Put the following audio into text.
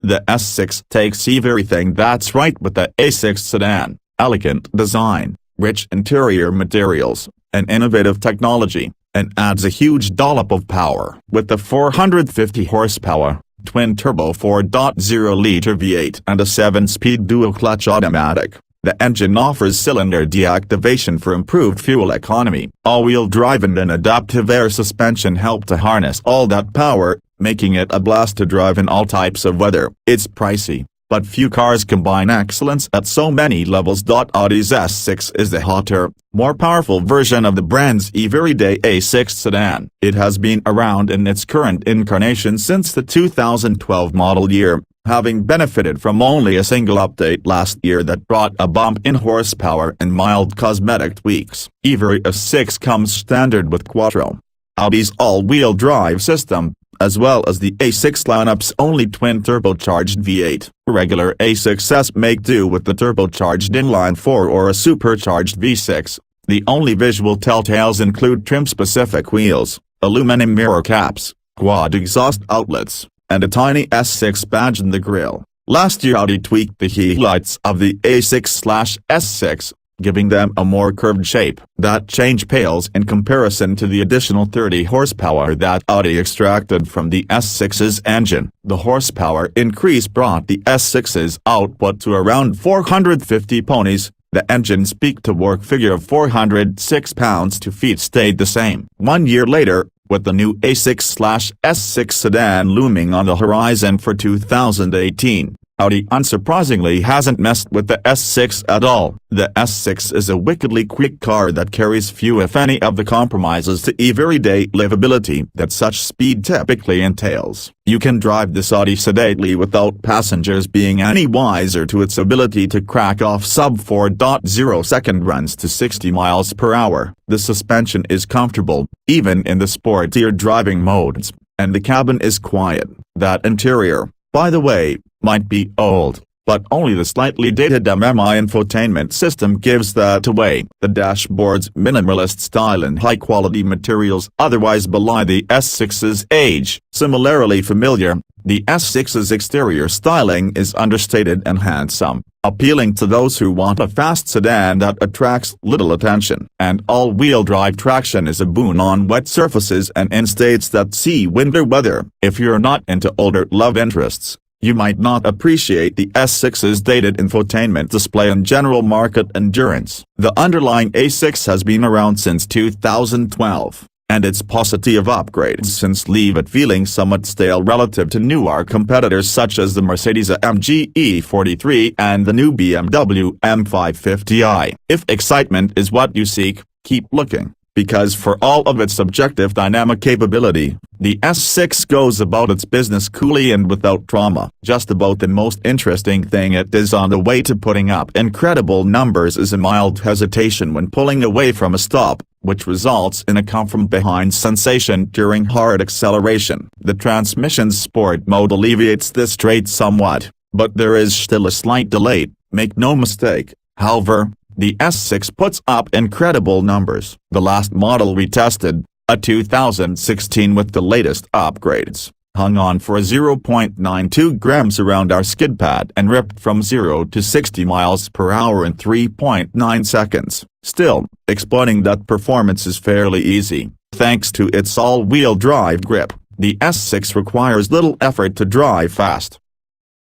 The S6 takes everything that's right with the A6 sedan: elegant design, rich interior materials, and innovative technology, and adds a huge dollop of power. With the 450 horsepower, twin-turbo 4.0-liter V8 and a 7-speed dual-clutch automatic, the engine offers cylinder deactivation for improved fuel economy. All-wheel drive and an adaptive air suspension help to harness all that power, making it a blast to drive in all types of weather. It's pricey, but few cars combine excellence at so many levels. Audi's S6 is the hotter, more powerful version of the brand's everyday A6 sedan. It has been around in its current incarnation since the 2012 model year, having benefited from only a single update last year that brought a bump in horsepower and mild cosmetic tweaks. Every S6 comes standard with Quattro, Audi's all-wheel drive system, as well as the A6 lineup's only twin-turbocharged V8. Regular A6s make do with the turbocharged inline-four or a supercharged V6. The only visual telltales include trim-specific wheels, aluminum mirror caps, quad exhaust outlets, and a tiny S6 badge in the grille. Last year Audi tweaked the headlights of the A6/S6, giving them a more curved shape. That change pales in comparison to the additional 30 horsepower that Audi extracted from the S6's engine. The horsepower increase brought the S6's output to around 450 ponies. The engine's peak-to-work figure of 406 pounds-to-feet stayed the same. 1 year later, with the new A6/S6 sedan looming on the horizon for 2018, Audi unsurprisingly hasn't messed with the S6 at all. The S6 is a wickedly quick car that carries few if any of the compromises to everyday livability that such speed typically entails. You can drive this Audi sedately without passengers being any wiser to its ability to crack off sub-4.0 second runs to 60 miles per hour. The suspension is comfortable, even in the sportier driving modes, and the cabin is quiet. That interior, by the way, might be old, but only the slightly dated MMI infotainment system gives that away. The dashboard's minimalist style and high-quality materials otherwise belie the S6's age. Similarly familiar, the S6's exterior styling is understated and handsome, appealing to those who want a fast sedan that attracts little attention. And all-wheel drive traction is a boon on wet surfaces and in states that see winter weather. If you're not into older love interests, you might not appreciate the S6's dated infotainment display and general market endurance. The underlying A6 has been around since 2012, and its paucity of upgrades since leave it feeling somewhat stale relative to newer competitors such as the Mercedes-AMG E43 and the new BMW M550i. If excitement is what you seek, keep looking, because for all of its subjective dynamic capability, the S6 goes about its business coolly and without trauma. Just about the most interesting thing it is on the way to putting up incredible numbers is a mild hesitation when pulling away from a stop, which results in a come-from-behind sensation during hard acceleration. The transmission's sport mode alleviates this trait somewhat, but there is still a slight delay, make no mistake. However, the S6 puts up incredible numbers. The last model we tested, a 2016 with the latest upgrades, hung on for a 0.92 grams around our skidpad and ripped from 0 to 60 miles per hour in 3.9 seconds. Still, exploiting that performance is fairly easy. Thanks to its all-wheel drive grip, the S6 requires little effort to drive fast.